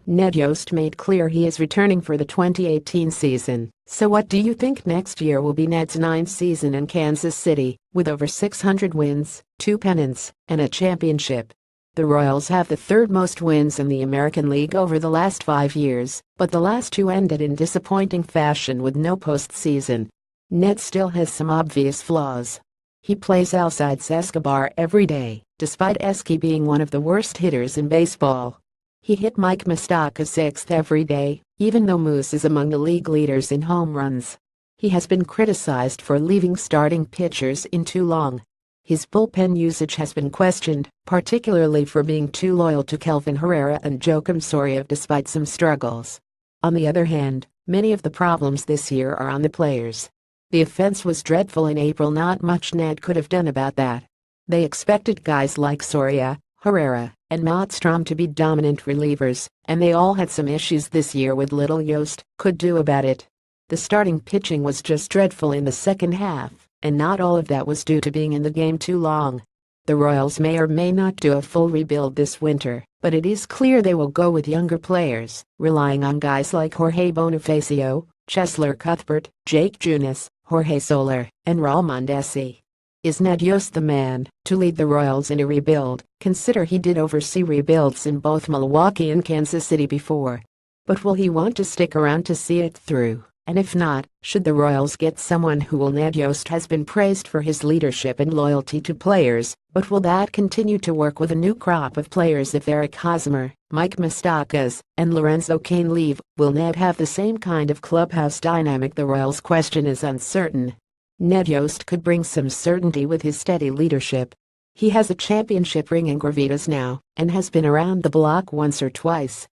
Ned Yost made clear he is returning for the 2018 season. So what do you think next year will be Ned's ninth season in Kansas City, with over 600 wins, 2 pennants, and a championship? The Royals have the third most wins in the American League over the last 5 years, but the last 2 ended in disappointing fashion with no postseason. Ned still has some obvious flaws. He plays Alcides Escobar every day, despite Esky being one of the worst hitters in baseball. He hit Mike Moustakas sixth every day, even though Moose is among the league leaders in home runs. He has been criticized for leaving starting pitchers in too long. His bullpen usage has been questioned, particularly for being too loyal to Kelvin Herrera and Joakim Soria despite some struggles. On the other hand, many of the problems this year are on the players. The offense was dreadful in April, not much Ned could have done about that. They expected guys like Soria, Herrera, and Motstrom to be dominant relievers, and they all had some issues this year with little Yost could do about it. The starting pitching was just dreadful in the second half, and not all of that was due to being in the game too long. The Royals may or may not do a full rebuild this winter, but it is clear they will go with younger players, relying on guys like Jorge Bonifacio, Cheslor Cuthbert, Jake Junis, Jorge Soler, and Raul Mondesi. Is Ned Yost the man to lead the Royals in a rebuild? Consider he did oversee rebuilds in both Milwaukee and Kansas City before. But will he want to stick around to see it through? And if not, should the Royals get someone who will? Ned Yost has been praised for his leadership and loyalty to players, but will that continue to work with a new crop of players if Eric Hosmer, Mike Moustakas, and Lorenzo Cain leave? Will Ned have the same kind of clubhouse dynamic? The Royals' question is uncertain. Ned Yost could bring some certainty with his steady leadership. He has a championship ring in Gravitas now, and has been around the block once or twice.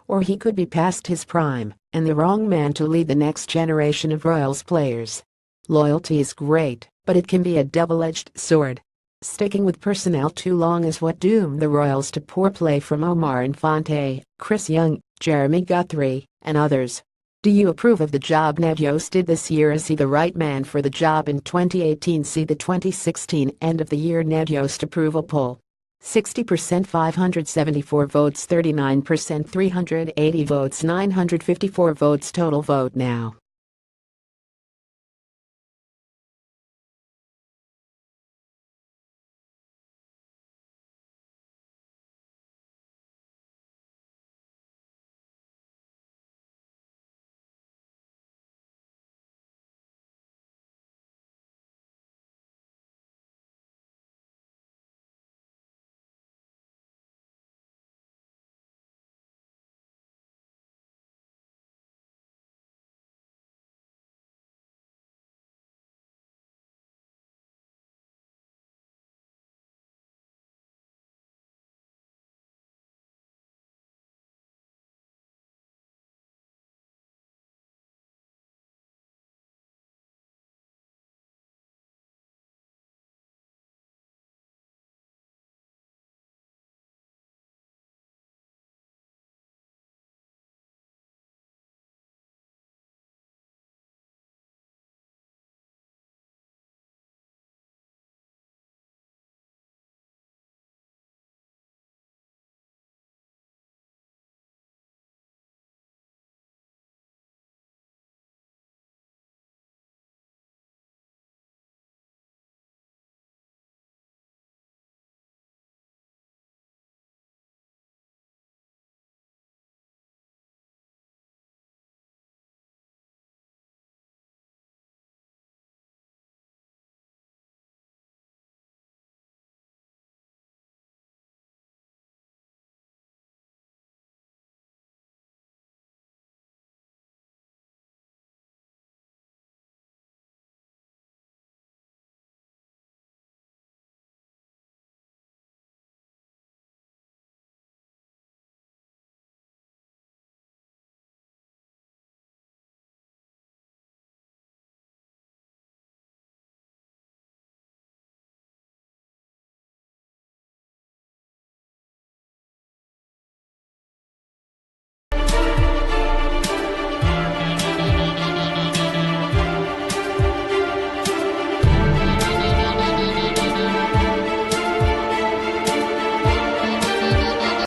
Or he could be past his prime, and the wrong man to lead the next generation of Royals players. Loyalty is great, but it can be a double-edged sword. Sticking with personnel too long is what doomed the Royals to poor play from Omar Infante, Chris Young, Jeremy Guthrie, and others. Do you approve of the job Ned Yost did this year? Is he the right man for the job in 2018? See the 2016 end of the year Ned Yost approval poll. 60% 574 votes, 39% 380 votes, 954 votes total. Vote now.